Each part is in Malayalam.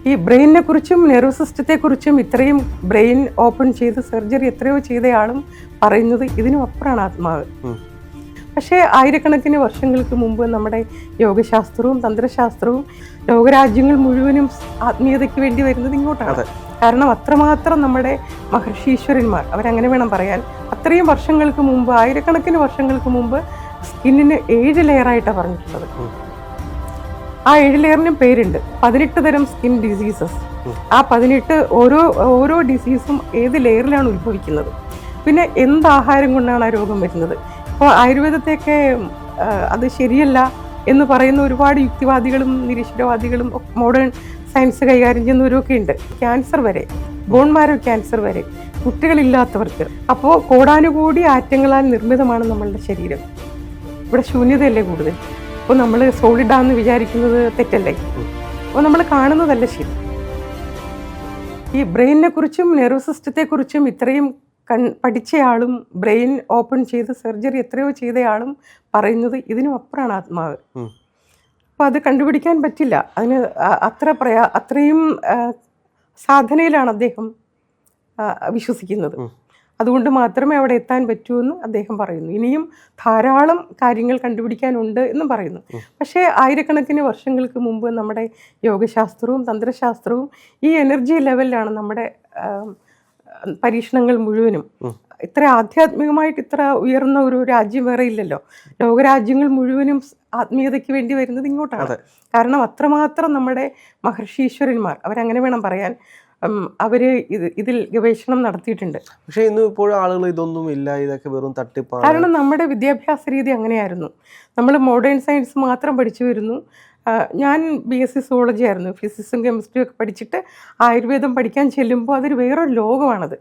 ഈ ബ്രെയിനിനെ കുറിച്ചും നെർവസ് സിസ്റ്റത്തെക്കുറിച്ചും ഇത്രയും ബ്രെയിൻ ഓപ്പൺ ചെയ്ത് സർജറി എത്രയോ ചെയ്തയാളും പറയുന്നത് ഇതിനും അപ്പുറമാണ് ആത്മാവ്. പക്ഷേ ആയിരക്കണക്കിന് വർഷങ്ങൾക്ക് മുമ്പ് നമ്മുടെ യോഗശാസ്ത്രവും തന്ത്രശാസ്ത്രവും ലോകരാജ്യങ്ങൾ മുഴുവനും ആത്മീയതയ്ക്ക് വേണ്ടി വരുന്നത് ഇങ്ങോട്ടാണ്. കാരണം അത്രമാത്രം നമ്മുടെ മഹർഷീശ്വരന്മാർ, അവരങ്ങനെ വേണം പറയാൻ, അത്രയും വർഷങ്ങൾക്ക് മുമ്പ്, ആയിരക്കണക്കിന് വർഷങ്ങൾക്ക് മുമ്പ് സ്കിന്നിന് 7 ലെയറായിട്ടാണ് പറഞ്ഞിട്ടുള്ളത്. ആ 7 ലെയറിനും പേരുണ്ട്. 18 തരം സ്കിൻ ഡിസീസസ്. ആ 18 ഓരോ ഡിസീസും ഏത് ലെയറിലാണ് ഉത്ഭവിക്കുന്നത്, പിന്നെ എന്താഹാരം കൊണ്ടാണ് ആ രോഗം വരുന്നത്. ഇപ്പോൾ ആയുർവേദത്തെയൊക്കെ അത് ശരിയല്ല എന്ന് പറയുന്ന ഒരുപാട് യുക്തിവാദികളും നിരീശ്വരവാദികളും മോഡേൺ സയൻസ് കൈകാര്യം ചെയ്യുന്നവരൊക്കെ ഉണ്ട്. ക്യാൻസർ വരെ, ബോൺ മാരോ ക്യാൻസർ വരെ കുട്ടികളില്ലാത്തവർക്ക്. അപ്പോൾ കോടാനുകൂടി ആറ്റങ്ങളാൽ നിർമ്മിതമാണ് നമ്മളുടെ ശരീരം. ഇവിടെ ശൂന്യതയല്ലേ കൂടുതൽ. അപ്പോൾ നമ്മൾ സോളിഡാന്ന് വിചാരിക്കുന്നത് തെറ്റല്ലേ? അപ്പോൾ നമ്മൾ കാണുന്നതല്ല ശരി. ഈ ബ്രെയിനിനെ കുറിച്ചും നെർവസ് സിസ്റ്റത്തെക്കുറിച്ചും ഇത്രയും പഠിച്ചയാളും ബ്രെയിൻ ഓപ്പൺ ചെയ്ത് സർജറി എത്രയോ ചെയ്തയാളും പറയുന്നത് ഇതിനും അപ്പുറമാണ് ആത്മാവ്. അപ്പോൾ അത് കണ്ടുപിടിക്കാൻ പറ്റില്ല. അതിന് അത്രയും സാധനയിലാണ് അദ്ദേഹം വിശ്വസിക്കുന്നത്. അതുകൊണ്ട് മാത്രമേ അവിടെ എത്താൻ പറ്റൂ എന്ന് അദ്ദേഹം പറയുന്നു. ഇനിയും ധാരാളം കാര്യങ്ങൾ കണ്ടുപിടിക്കാനുണ്ട് എന്നും പറയുന്നു. പക്ഷേ ആയിരക്കണക്കിന് വർഷങ്ങൾക്ക് മുമ്പ് നമ്മുടെ യോഗശാസ്ത്രവും തന്ത്രശാസ്ത്രവും ഈ എനർജി ലെവലിലാണ് നമ്മുടെ പരീക്ഷണങ്ങൾ മുഴുവനും. ഇത്ര ആധ്യാത്മികമായിട്ട് ഇത്ര ഉയർന്ന ഒരു രാജ്യം വേറെ ഇല്ലല്ലോ. ലോകരാജ്യങ്ങൾ മുഴുവനും ആത്മീയതയ്ക്ക് വേണ്ടി വരുന്നത് ഇങ്ങോട്ടാണ്. കാരണം അത്രമാത്രം നമ്മുടെ മഹർഷീശ്വരന്മാർ, അവരങ്ങനെ വേണം പറയാൻ, അവര് ഇതിൽ ഗവേഷണം നടത്തിയിട്ടുണ്ട്. പക്ഷേ ഇന്ന് ഇപ്പോഴും ആളുകൾ ഇതൊന്നും ഇല്ല, ഇതൊക്കെ വെറും തട്ടിപ്പാണ്. കാരണം നമ്മുടെ വിദ്യാഭ്യാസ രീതി അങ്ങനെയായിരുന്നു. നമ്മൾ മോഡേൺ സയൻസ് മാത്രം പഠിച്ചു വരുന്നു. ഞാൻ BSc സുവോളജി ആയിരുന്നു. ഫിസിക്സും കെമിസ്ട്രിയും ഒക്കെ പഠിച്ചിട്ട് ആയുർവേദം പഠിക്കാൻ ചെല്ലുമ്പോൾ അതൊരു വേറൊരു ലോകമാണത്.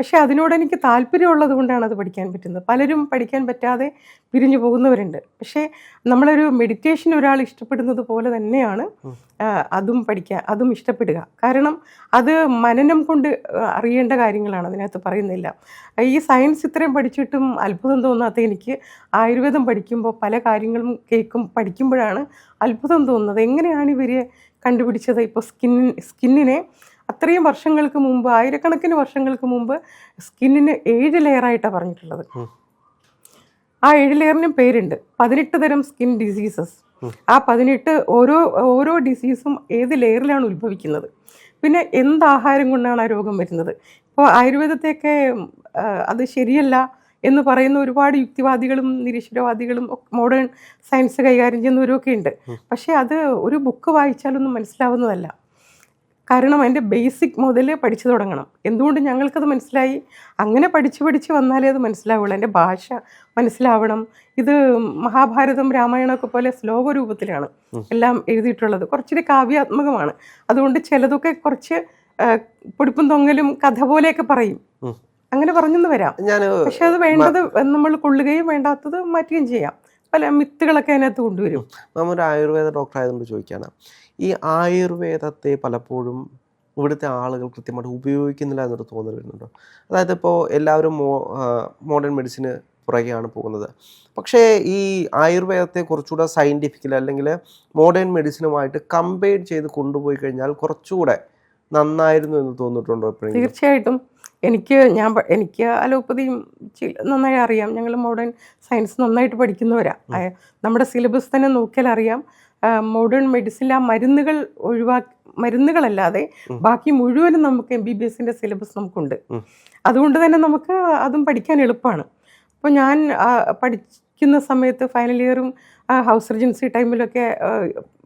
പക്ഷെ അതിനോട് എനിക്ക് താല്പര്യമുള്ളത് കൊണ്ടാണ് അത് പഠിക്കാൻ പറ്റുന്നത്. പലരും പഠിക്കാൻ പറ്റാതെ പിരിഞ്ഞു പോകുന്നവരുണ്ട്. പക്ഷേ നമ്മളൊരു മെഡിറ്റേഷൻ ഒരാൾ ഇഷ്ടപ്പെടുന്നത് പോലെ തന്നെയാണ് അതും ഇഷ്ടപ്പെടുക. കാരണം അത് മനനം കൊണ്ട് അറിയേണ്ട കാര്യങ്ങളാണ്, അതിനകത്ത് പറയുന്നില്ല. ഈ സയൻസ് ഇത്രയും പഠിച്ചിട്ടും അത്ഭുതം തോന്നാത്ത എനിക്ക് ആയുർവേദം പഠിക്കുമ്പോൾ പല കാര്യങ്ങളും പഠിക്കുമ്പോഴാണ് അത്ഭുതം തോന്നുന്നത്. എങ്ങനെയാണ് ഇവർ കണ്ടുപിടിച്ചത്? ഇപ്പോൾ സ്കിന്നിനെ അത്രയും വർഷങ്ങൾക്ക് മുമ്പ്, ആയിരക്കണക്കിന് വർഷങ്ങൾക്ക് മുമ്പ് സ്കിന്നിന് 7 ലെയറായിട്ടാണ് പറഞ്ഞിട്ടുള്ളത്. ആ 7 ലെയറിനും പേരുണ്ട്. 18 തരം സ്കിൻ ഡിസീസസ്. ആ 18 ഓരോ ഡിസീസും ഏത് ലെയറിലാണ് ഉത്ഭവിക്കുന്നത്, പിന്നെ എന്താഹാരം കൊണ്ടാണ് ആ രോഗം വരുന്നത്. ഇപ്പോൾ ആയുർവേദത്തെയൊക്കെ അത് ശരിയല്ല എന്ന് പറയുന്ന ഒരുപാട് യുക്തിവാദികളും നിരീശ്വരവാദികളും മോഡേൺ സയൻസ് കൈകാര്യം ചെയ്യുന്നവരൊക്കെ ഉണ്ട്. പക്ഷേ അത് ഒരു ബുക്ക് വായിച്ചാലൊന്നും മനസ്സിലാവുന്നതല്ല. കാരണം അതിൻ്റെ ബേസിക് മുതൽ പഠിച്ചു തുടങ്ങണം. എന്തുകൊണ്ട് ഞങ്ങൾക്കത് മനസ്സിലായി? അങ്ങനെ പഠിച്ച് വന്നാലേ അത് മനസ്സിലാവുള്ളൂ. എൻ്റെ ഭാഷ മനസ്സിലാവണം. ഇത് മഹാഭാരതം രാമായണമൊക്കെ പോലെ ശ്ലോക രൂപത്തിലാണ് എല്ലാം എഴുതിയിട്ടുള്ളത്. കുറച്ചൊരു കാവ്യാത്മകമാണ്. അതുകൊണ്ട് ചിലതൊക്കെ കുറച്ച് പൊടിപ്പും തൊങ്ങലും കഥ പോലെയൊക്കെ പറയും. അങ്ങനെ പറഞ്ഞെന്ന് വരാം. പക്ഷെ അത് വേണ്ടത് നമ്മൾ കൊള്ളുകയും വേണ്ടാത്തത് മാറ്റുകയും ചെയ്യാം. പല മിത്തുകളൊക്കെ അതിനകത്ത് കൊണ്ടുവരും. നമ്മൊരു ആയുർവേദ ഡോക്ടർ ആയതുകൊണ്ട് ചോദിക്കുകയാണ്, ഈ ആയുർവേദത്തെ പലപ്പോഴും ഇവിടുത്തെ ആളുകൾ കൃത്യമായിട്ട് ഉപയോഗിക്കുന്നില്ല എന്നൊരു തോന്നൽ വരുന്നുണ്ടോ? അതായത് ഇപ്പോൾ എല്ലാവരും മോഡേൺ മെഡിസിന് പുറകെയാണ് പോകുന്നത്. പക്ഷേ ഈ ആയുർവേദത്തെ കുറച്ചുകൂടെ സയൻറ്റിഫിക്കൽ അല്ലെങ്കിൽ മോഡേൺ മെഡിസിനുമായിട്ട് കമ്പയർ ചെയ്ത് കൊണ്ടുപോയി കഴിഞ്ഞാൽ കുറച്ചുകൂടെ നന്നായിരുന്നു എന്ന് തോന്നിയിട്ടുണ്ടോ എപ്പോഴും? തീർച്ചയായിട്ടും. എനിക്ക് അലോപ്പതിയും നന്നായി അറിയാം. ഞങ്ങൾ മോഡേൺ സയൻസ് നന്നായിട്ട് പഠിക്കുന്നവരാ. നമ്മുടെ സിലബസ് തന്നെ നോക്കിയാൽ അറിയാം. മോഡേൺ മെഡിസിനിൽ ആ മരുന്നുകളല്ലാതെ ബാക്കി മുഴുവനും നമുക്ക് MBBSൻ്റെ സിലബസ് നമുക്കുണ്ട്. അതുകൊണ്ട് തന്നെ നമുക്ക് അതും പഠിക്കാൻ എളുപ്പമാണ്. അപ്പോൾ ഞാൻ പഠിക്കുന്ന സമയത്ത് ഫൈനൽ ഇയറും ഹൗസ് സർജൻസി ടൈമിലൊക്കെ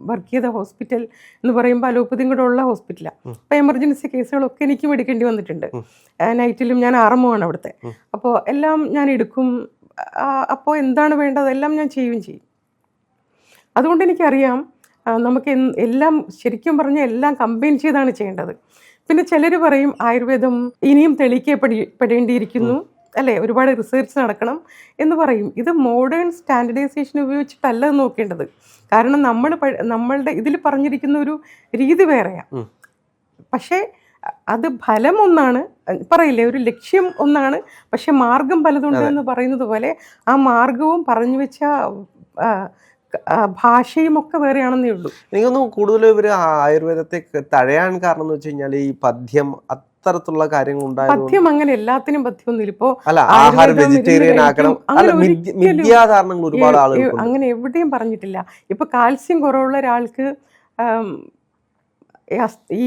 വർക്ക് ചെയ്ത ഹോസ്പിറ്റൽ എന്ന് പറയുമ്പോൾ അലോപ്പതിയും കൂടെ ഉള്ള ഹോസ്പിറ്റലാണ്. അപ്പോൾ എമർജൻസി കേസുകളൊക്കെ എനിക്കും എടുക്കേണ്ടി വന്നിട്ടുണ്ട്. നൈറ്റിലും ഞാൻ RMO ആണ് അവിടുത്തെ. അപ്പോൾ എല്ലാം ഞാൻ എടുക്കും. അപ്പോൾ എന്താണ് വേണ്ടത് എല്ലാം ഞാൻ ചെയ്യുകയും ചെയ്യും. അതുകൊണ്ട് എനിക്കറിയാം നമുക്ക് എല്ലാം ശരിക്കും പറഞ്ഞാൽ എല്ലാം കമ്പൈൻ ചെയ്താണ് ചെയ്യേണ്ടത്. പിന്നെ ചിലർ പറയും ആയുർവേദം ഇനിയും തെളിയിക്കപ്പെടേണ്ടിയിരിക്കുന്നു, അല്ലേ, ഒരുപാട് റിസർച്ച് നടക്കണം എന്ന് പറയും. ഇത് മോഡേൺ സ്റ്റാൻഡർഡൈസേഷൻ ഉപയോഗിച്ചിട്ടല്ല നോക്കേണ്ടത്. കാരണം നമ്മളുടെ ഇതിൽ പറഞ്ഞിരിക്കുന്ന ഒരു രീതി വേറെയാണ്. പക്ഷേ അത് ഫലം ഒന്നാണ്, പറയില്ലേ, ഒരു ലക്ഷ്യം ഒന്നാണ്. പക്ഷെ മാർഗം പലതുണ്ട് എന്ന് പറയുന്നത് പോലെ ആ മാർഗവും പറഞ്ഞു വെച്ച ഭാഷയും ഒക്കെ വേറെയാണെന്നേ ഉള്ളൂ. എനിക്കൊന്നും കൂടുതലും ഇവർ ആയുർവേദത്തെ തഴയാൻ കാരണം എന്ന് വെച്ച് കഴിഞ്ഞാൽ ഈ പഥ്യം അത്തരത്തിലുള്ള കാര്യങ്ങൾ ഉണ്ടായത്. പഥ്യം അങ്ങനെ എല്ലാത്തിനും പഥ്യമൊന്നുമില്ല. ഇപ്പോ അല്ല, ആഹാരം വെജിറ്റേറിയൻ ആക്കണം, മിഥ്യാധാരണങ്ങൾ ഒരുപാട് ആളുകൾ അങ്ങനെ എവിടെയും പറഞ്ഞിട്ടില്ല. ഇപ്പൊ കാൽസ്യം കുറവുള്ള ഒരാൾക്ക് ഈ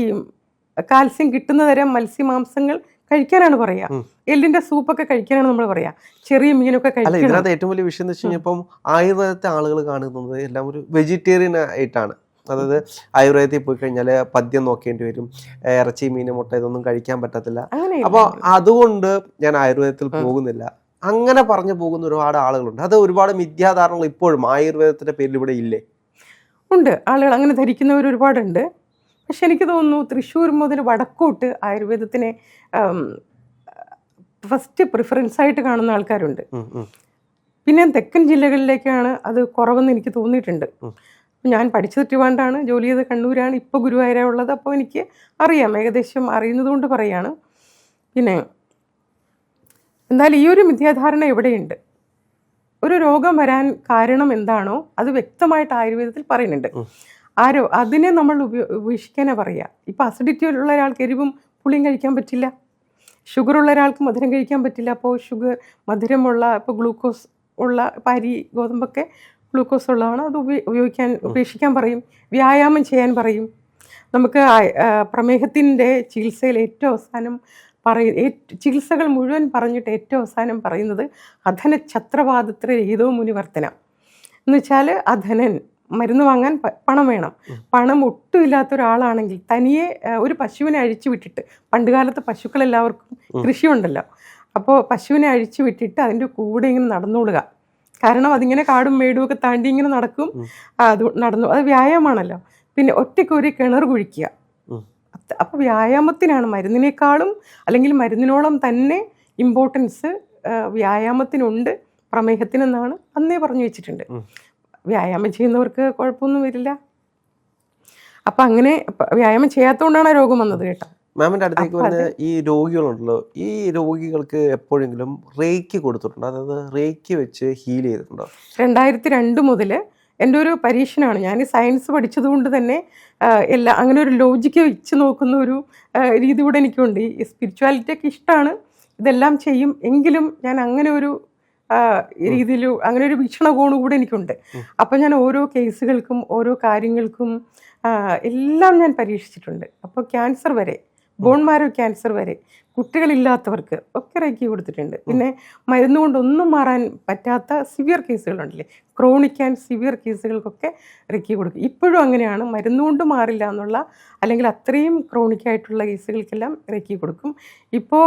കാൽസ്യം കിട്ടുന്ന തരം മത്സ്യമാംസങ്ങൾ കഴിക്കാനാണ് പറയാ. എല്ലിന്റെ സൂപ്പൊക്കെ കഴിക്കാനാണ് നമ്മൾ പറയാ. ചെറിയ മീനൊക്കെ കഴിക്കണം. ഇതിനകത്ത് ഏറ്റവും വലിയ വിഷയം എന്ന് വെച്ച് കഴിഞ്ഞാൽ ഇപ്പം ആയുർവേദത്തെ ആളുകൾ കാണുന്നത് എല്ലാം ഒരു വെജിറ്റേറിയൻ ആയിട്ടാണ്. അതായത് ആയുർവേദത്തിൽ പോയി കഴിഞ്ഞാൽ പഥ്യം നോക്കേണ്ടി വരും, ഇറച്ചി മീൻ മുട്ട ഇതൊന്നും കഴിക്കാൻ പറ്റത്തില്ല. അപ്പോൾ അതുകൊണ്ട് ഞാൻ ആയുർവേദത്തിൽ പോകുന്നില്ല, അങ്ങനെ പറഞ്ഞു പോകുന്ന ഒരുപാട് ആളുകളുണ്ട്. അത് ഒരുപാട് മിഥ്യാധാരണകൾ ഇപ്പോഴും ആയുർവേദത്തിന്റെ പേരിൽ ഇവിടെ ഇല്ലേ? ഉണ്ട്, ആളുകൾ അങ്ങനെ ധരിക്കുന്നവർ ഒരുപാടുണ്ട്. പക്ഷെ എനിക്ക് തോന്നുന്നു തൃശ്ശൂർ മുതൽ വടക്കോട്ട് ആയുർവേദത്തിനെ ഫസ്റ്റ് പ്രിഫറൻസ് ആയിട്ട് കാണുന്ന ആൾക്കാരുണ്ട്. പിന്നെ തെക്കൻ ജില്ലകളിലേക്കാണ് അത് കുറവെന്ന് എനിക്ക് തോന്നിയിട്ടുണ്ട്. ഞാൻ പഠിച്ചത് ട്രിവാൻഡ്രാണ്, ജോലി ചെയ്ത് കണ്ണൂരാണ്, ഇപ്പോൾ ഗുരുവായൂരാണ് ഉള്ളത്. അപ്പോൾ എനിക്ക് അറിയാം, ഏകദേശം അറിയുന്നത് കൊണ്ട് പറയാണ്. പിന്നെ എന്തായാലും ഈ ഒരു മിഥ്യാധാരണ എവിടെയുണ്ട്. ഒരു രോഗം വരാൻ കാരണം എന്താണോ അത് വ്യക്തമായിട്ട് ആയുർവേദത്തിൽ പറയുന്നുണ്ട്. അതിനെ നമ്മൾ ഉപേക്ഷിക്കാനാ പറയുക. ഇപ്പം അസിഡിറ്റി ഉള്ള ഒരാൾക്ക് എരിവും പുളിയും കഴിക്കാൻ പറ്റില്ല, ഷുഗർ ഉള്ള ഒരാൾക്ക് മധുരം കഴിക്കാൻ പറ്റില്ല. അപ്പോൾ ഷുഗർ മധുരമുള്ള, ഇപ്പോൾ ഗ്ലൂക്കോസ് ഉള്ള, ഇപ്പോൾ അരി ഗോതമ്പൊക്കെ ഗ്ലൂക്കോസ് ഉള്ളതാണ്, അത് ഉപേക്ഷിക്കാൻ പറയും. വ്യായാമം ചെയ്യാൻ പറയും. നമുക്ക് പ്രമേഹത്തിൻ്റെ ചികിത്സയിൽ ഏറ്റവും അവസാനം ചികിത്സകൾ മുഴുവൻ പറഞ്ഞിട്ട് ഏറ്റവും അവസാനം പറയുന്നത് അധന ഛത്രവാദത്ര രഹിതോ മുനിവർത്തന എന്ന് വെച്ചാൽ, അധനൻ മരുന്ന് വാങ്ങാൻ പണം വേണം. പണം ഒട്ടും ഇല്ലാത്ത ഒരാളാണെങ്കിൽ തനിയെ ഒരു പശുവിനെ അഴിച്ചു വിട്ടിട്ട്, പണ്ടുകാലത്ത് പശുക്കളെല്ലാവർക്കും കൃഷിയുണ്ടല്ലോ, അപ്പോൾ പശുവിനെ അഴിച്ചു വിട്ടിട്ട് അതിൻ്റെ കൂടെ ഇങ്ങനെ നടന്നോളുക. കാരണം അതിങ്ങനെ കാടും മേടും ഒക്കെ താണ്ടി ഇങ്ങനെ നടക്കും. അത് വ്യായാമമാണല്ലോ. പിന്നെ ഒറ്റയ്ക്ക് ഒരു കിണർ കുഴിക്കുക. അപ്പോൾ വ്യായാമത്തിനാണ് മരുന്നിനേക്കാളും, അല്ലെങ്കിൽ മരുന്നിനോളം തന്നെ ഇമ്പോർട്ടൻസ് വ്യായാമത്തിനുണ്ട് പ്രമേഹത്തിനെന്നാണ് അന്നേ പറഞ്ഞു വെച്ചിട്ടുണ്ട്. വ്യായാമം ചെയ്യുന്നവർക്ക് കുഴപ്പമൊന്നും വരില്ല. അപ്പം അങ്ങനെ വ്യായാമം ചെയ്യാത്തതുകൊണ്ടാണ് രോഗം വന്നത് കേട്ടോ. മാമിൻ്റെ അടുത്തേക്ക് വരുന്ന ഈ രോഗികളുണ്ടല്ലോ, ഈ രോഗികൾക്ക് എപ്പോഴെങ്കിലും റേക്കി കൊടുത്തിട്ടുണ്ടോ? അതായത് റേക്കി വെച്ച് ഹീൽ ചെയ്തിട്ടുണ്ടോ? 2002 മുതൽ എൻ്റെ ഒരു പരീക്ഷണമാണ്. ഞാൻ സയൻസ് പഠിച്ചതുകൊണ്ട് തന്നെ അങ്ങനെ ഒരു ലോജിക്ക് വെച്ച് നോക്കുന്ന ഒരു രീതി കൂടെ എനിക്കുണ്ട്. ഈ സ്പിരിച്വാലിറ്റി ഒക്കെ ഇഷ്ടമാണ്, ഇതെല്ലാം ചെയ്യും. എങ്കിലും ഞാൻ അങ്ങനെ ഒരു രീതിയിൽ, അങ്ങനെ ഒരു വീക്ഷണകോണ് കൂടെ എനിക്കുണ്ട്. അപ്പം ഞാൻ ഓരോ കേസുകൾക്കും ഓരോ കാര്യങ്ങൾക്കും എല്ലാം ഞാൻ പരീക്ഷിച്ചിട്ടുണ്ട്. അപ്പോൾ ക്യാൻസർ വരെ, ബോൺ മാരോ ക്യാൻസർ വരെ, കുട്ടികളില്ലാത്തവർക്ക് ഒക്കെ റേക്കി കൊടുത്തിട്ടുണ്ട്. പിന്നെ മരുന്ന് കൊണ്ടൊന്നും മാറാൻ പറ്റാത്ത സിവിയർ കേസുകളുണ്ടല്ലേ, ക്രോണിക് ആൻഡ് സിവിയർ കേസുകൾക്കൊക്കെ റേക്കി കൊടുക്കും. ഇപ്പോഴും അങ്ങനെയാണ്, മരുന്നുകൊണ്ട് മാറില്ല എന്നുള്ള, അല്ലെങ്കിൽ അത്രയും ക്രോണിക് ആയിട്ടുള്ള കേസുകൾക്കെല്ലാം റേക്കി കൊടുക്കും. ഇപ്പോൾ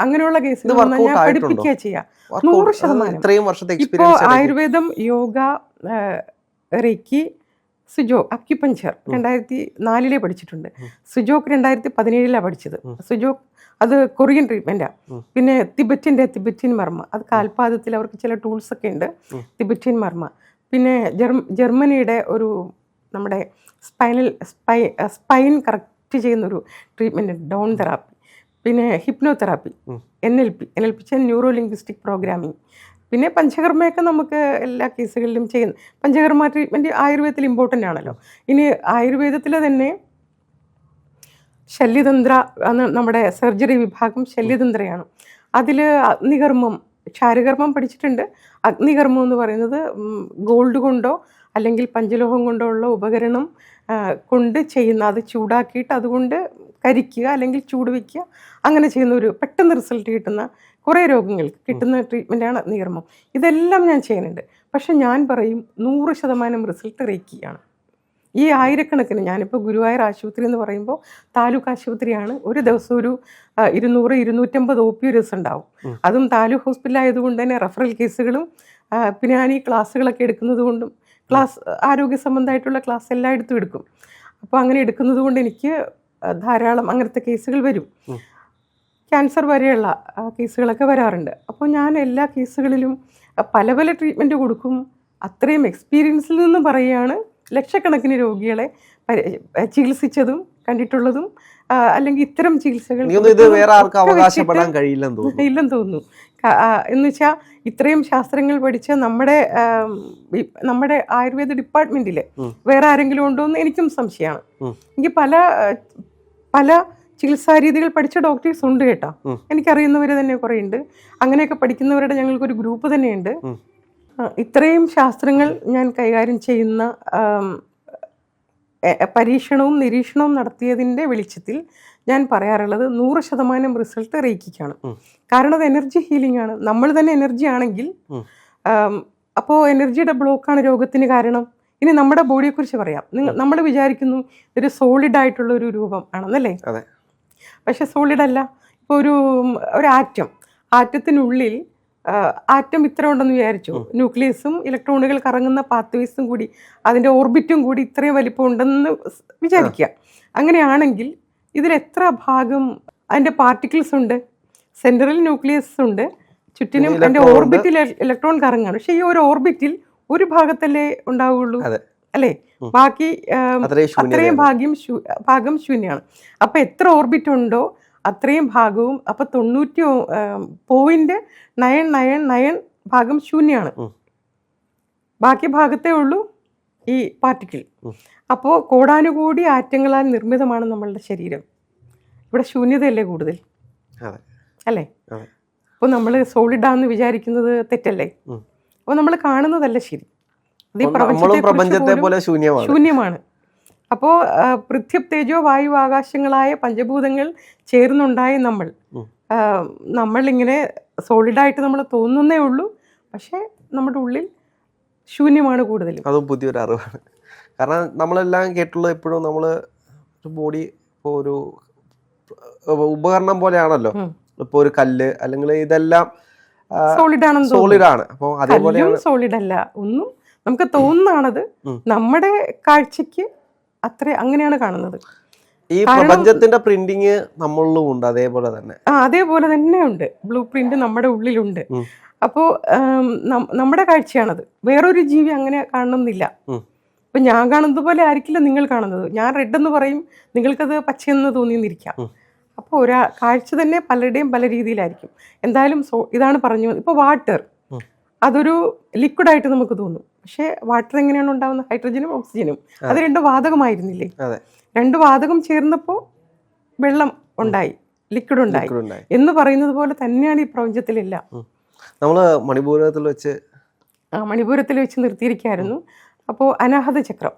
അങ്ങനെയുള്ള കേസുകൾ ഞാൻ പഠിപ്പിക്കുക ചെയ്യാം 100%. ഇപ്പോൾ ആയുർവേദം, യോഗ, റേക്കി, സുജോ, അക്യുപഞ്ചർ 2004 പഠിച്ചിട്ടുണ്ട്. സുജോക്ക് 2017 പഠിച്ചത്. സുജോക്ക് അത് കൊറിയൻ ട്രീറ്റ്മെൻറ്റാണ്. പിന്നെ തിബറ്റിൻ മർമ്മ, അത് കാൽപാദത്തിൽ അവർക്ക് ചില ടൂൾസ് ഒക്കെ ഉണ്ട്, തിബറ്റിൻ മർമ്മ. പിന്നെ ജർമ്മനിയുടെ ഒരു നമ്മുടെ സ്പൈൻ കറക്റ്റ് ചെയ്യുന്നൊരു ട്രീറ്റ്മെൻറ്റ്, ഡൗൺ തെറാപ്പി. പിന്നെ hypnotherapy, NLP neuro linguistic programming. പിന്നെ പഞ്ചകർമ്മയൊക്കെ നമുക്ക് എല്ലാ കേസുകളിലും ചെയ്യുന്നു. പഞ്ചകർമ്മ ട്രീറ്റ്മെൻറ്റ് ആയുർവേദത്തിൽ ഇമ്പോർട്ടൻ്റ് ആണല്ലോ. ഇനി ആയുർവേദത്തിൽ തന്നെ ശല്യതന്ത്ര, നമ്മുടെ സർജറി വിഭാഗം ശല്യതന്ത്രയാണ്. അതിൽ അഗ്നികർമ്മം, ക്ഷാരകർമ്മം പഠിച്ചിട്ടുണ്ട്. അഗ്നികർമ്മം എന്ന് പറയുന്നത് ഗോൾഡ് കൊണ്ടോ അല്ലെങ്കിൽ പഞ്ചലോഹം കൊണ്ടോ ഉള്ള ഉപകരണം കൊണ്ട് ചെയ്യുന്ന, അത് ചൂടാക്കിയിട്ട് അതുകൊണ്ട് കരിക്കുക അല്ലെങ്കിൽ ചൂട് വയ്ക്കുക, അങ്ങനെ ചെയ്യുന്ന ഒരു പെട്ടെന്ന് റിസൾട്ട് കിട്ടുന്ന കുറേ രോഗങ്ങൾക്ക് കിട്ടുന്ന ട്രീറ്റ്മെൻറ്റാണ് അഗ്നികർമ്മം. ഇതെല്ലാം ഞാൻ ചെയ്യുന്നുണ്ട്. പക്ഷെ ഞാൻ പറയും 100% റിസൾട്ട് റേക്കിയാണ്. ഈ ആയിരക്കണക്കിന്, ഞാനിപ്പോൾ ഗുരുവായൂർ ആശുപത്രി എന്ന് പറയുമ്പോൾ താലൂക്ക് ആശുപത്രിയാണ്, ഒരു ദിവസം ഒരു 200-250 OPS ഉണ്ടാവും. അതും താലൂക്ക് ഹോസ്പിറ്റൽ ആയതുകൊണ്ട് തന്നെ റെഫറൽ കേസുകളും, പിന്നെ ഞാൻ ഈ ക്ലാസ്സുകളൊക്കെ എടുക്കുന്നത് കൊണ്ടും, ക്ലാസ് ആരോഗ്യ സംബന്ധമായിട്ടുള്ള ക്ലാസ് എല്ലായിടത്തും എടുക്കും. അപ്പോൾ അങ്ങനെ എടുക്കുന്നത് കൊണ്ട് എനിക്ക് ധാരാളം അങ്ങനത്തെ കേസുകൾ വരും. ക്യാൻസർ വരെയുള്ള കേസുകളൊക്കെ വരാറുണ്ട്. അപ്പോൾ ഞാൻ എല്ലാ കേസുകളിലും പല പല ട്രീറ്റ്മെൻറ്റ് കൊടുക്കും. അത്രയും എക്സ്പീരിയൻസിൽ നിന്ന് പറയുകയാണ്, ലക്ഷക്കണക്കിന് രോഗികളെ ചികിത്സിച്ചതും കണ്ടിട്ടുള്ളതും അല്ലെങ്കിൽ ഇത്തരം ചികിത്സകൾ ഇത് വേറെ ആർക്കും അവകാശപ്പെടാൻ കഴിയില്ലെന്ന് തോന്നുന്നു. ഇല്ലെന്ന് തോന്നുന്നു. എന്ന് വെച്ചാൽ ഇത്രയും ശാസ്ത്രങ്ങൾ പഠിച്ച നമ്മുടെ ആയുർവേദ ഡിപ്പാർട്ട്മെന്റിൽ വേറെ ആരെങ്കിലും ഉണ്ടോ എന്ന് എനിക്കും സംശയമാണ്. എനിക്ക് പല ചികിത്സാ രീതികൾ പഠിച്ച ഡോക്ടേഴ്സ് ഉണ്ട് കേട്ടോ. എനിക്കറിയുന്നവർ തന്നെ കുറേ ഉണ്ട്. അങ്ങനെയൊക്കെ പഠിക്കുന്നവരുടെ ഞങ്ങൾക്കൊരു ഗ്രൂപ്പ് തന്നെയുണ്ട്. ഇത്രയും ശാസ്ത്രങ്ങൾ ഞാൻ കൈകാര്യം ചെയ്യുന്ന പരീക്ഷണവും നിരീക്ഷണവും നടത്തിയതിൻ്റെ വെളിച്ചത്തിൽ ഞാൻ പറയാറുള്ളത് 100% റിസൾട്ട് റേക്കിക്കാണ്. കാരണം അത് എനർജി ഹീലിംഗ് ആണ്. നമ്മൾ തന്നെ എനർജി ആണെങ്കിൽ അപ്പോൾ എനർജിയുടെ ബ്ലോക്കാണ് രോഗത്തിന് കാരണം. ഇനി നമ്മുടെ ബോഡിയെക്കുറിച്ച് പറയാം. നമ്മൾ വിചാരിക്കുന്നു ഇതൊരു സോളിഡ് ആയിട്ടുള്ള ഒരു രൂപം ആണെന്നല്ലേ? പക്ഷെ സോളിഡ് അല്ല. ഇപ്പോൾ ഒരു ആറ്റത്തിനുള്ളിൽ ആറ്റം ഇത്ര ഉണ്ടെന്ന് വിചാരിച്ചു. ന്യൂക്ലിയസും ഇലക്ട്രോണുകൾ കറങ്ങുന്ന പാത്വേസും കൂടി അതിൻ്റെ ഓർബിറ്റും കൂടി ഇത്രയും വലിപ്പം ഉണ്ടെന്ന് വിചാരിക്കുക. അങ്ങനെയാണെങ്കിൽ ഇതിൽ എത്ര ഭാഗം അതിൻ്റെ പാർട്ടിക്കിൾസ് ഉണ്ട്? സെൻട്രൽ ന്യൂക്ലിയസ് ഉണ്ട്, ചുറ്റിനും അതിൻ്റെ ഓർബിറ്റിൽ ഇലക്ട്രോൺ കറങ്ങാണ്. പക്ഷെ ഈ ഒരു ഓർബിറ്റിൽ ഒരു ഭാഗത്തല്ലേ ഉണ്ടാവുള്ളൂ, അല്ലേ? ബാക്കി അത്രയും ഭാഗം ശൂന്യമാണ്. അപ്പം എത്ര ഓർബിറ്റ് ഉണ്ടോ അത്രയും ഭാഗവും, അപ്പം 90.999 ഭാഗം ശൂന്യമാണ്. ബാക്കി ഭാഗത്തേ ഉള്ളൂ ഈ പാർട്ടിക്കിൾ. അപ്പോൾ കോടാനുകൂടി ആറ്റങ്ങളാൽ നിർമ്മിതമാണ് നമ്മളുടെ ശരീരം. ഇവിടെ ശൂന്യതയല്ലേ കൂടുതൽ, അല്ലേ? അപ്പോൾ നമ്മൾ സോളിഡാന്ന് വിചാരിക്കുന്നത് തെറ്റല്ലേ? അപ്പോൾ നമ്മൾ കാണുന്നതല്ല ശരി. അത് ഈ പ്രപഞ്ചത്തെ പോലെ ശൂന്യമാണ്. അപ്പോൾ പൃഥ്വി, തേജോ, വായു, ആകാശങ്ങളായ പഞ്ചഭൂതങ്ങൾ ചേർന്നുണ്ടായ നമ്മളിങ്ങനെ സോളിഡായിട്ട് നമ്മൾ തോന്നുന്നേ ഉള്ളൂ. പക്ഷേ നമ്മുടെ ഉള്ളിൽ ശൂന്യമാണ് കൂടുതലും. അതും പുതിയൊരു അറിവാണ്. കാരണം നമ്മളെല്ലാം കേട്ടുള്ളത് എപ്പോഴും നമ്മൾ ബോഡി ഇപ്പോൾ ഒരു ഉപകരണം പോലെയാണല്ലോ. ഇപ്പോൾ ഒരു കല്ല് അല്ലെങ്കിൽ ഇതെല്ലാം സോളിഡാണ്. അപ്പോൾ അതേപോലെ സോളിഡ് അല്ല, ഒന്നും നമുക്ക് തോന്നുന്നതാണത്. നമ്മുടെ കാഴ്ചക്ക് അങ്ങനെയാണ് കാണുന്നത്. ഈ പ്രപഞ്ചത്തിന്റെ പ്രിന്റിങ് നമ്മളിലും ഉണ്ട്, അതേപോലെ തന്നെ ഉണ്ട്. ബ്ലൂ പ്രിന്റ് നമ്മുടെ ഉള്ളിലുണ്ട്. അപ്പോൾ നമ്മുടെ കാഴ്ചയാണത്. വേറൊരു ജീവി അങ്ങനെ കാണണമെന്നില്ല. ഇപ്പൊ ഞാൻ കാണുന്നത് പോലെ ആയിരിക്കില്ല നിങ്ങൾ കാണുന്നത്. ഞാൻ റെഡ് എന്ന് പറയും, നിങ്ങൾക്കത് പച്ചയെന്ന് തോന്നിയെന്നിരിക്കാം. അപ്പോൾ കാഴ്ച തന്നെ പലരുടെയും പല രീതിയിലായിരിക്കും. എന്തായാലും ഇതാണ് പറഞ്ഞു. ഇപ്പോൾ വാട്ടർ അതൊരു ലിക്വിഡായിട്ട് നമുക്ക് തോന്നും. പക്ഷേ വാട്ടർ എങ്ങനെയാണ് ഉണ്ടാവുന്നത്? ഹൈഡ്രജനും ഓക്സിജനും. അത് രണ്ട് വാതകമായിരുന്നില്ലേ? രണ്ട് വാതകം ചേർന്നപ്പോൾ വെള്ളം ഉണ്ടായി, ലിക്വിഡ് ഉണ്ടായി എന്ന് പറയുന്നത് പോലെ തന്നെയാണ് ഈ പ്രപഞ്ചത്തിലെല്ലാം. നമ്മള് മണിപൂരത്തിൽ വെച്ച് നിർത്തിയിരിക്കുകയായിരുന്നു. അപ്പോൾ അനാഹത ചക്രം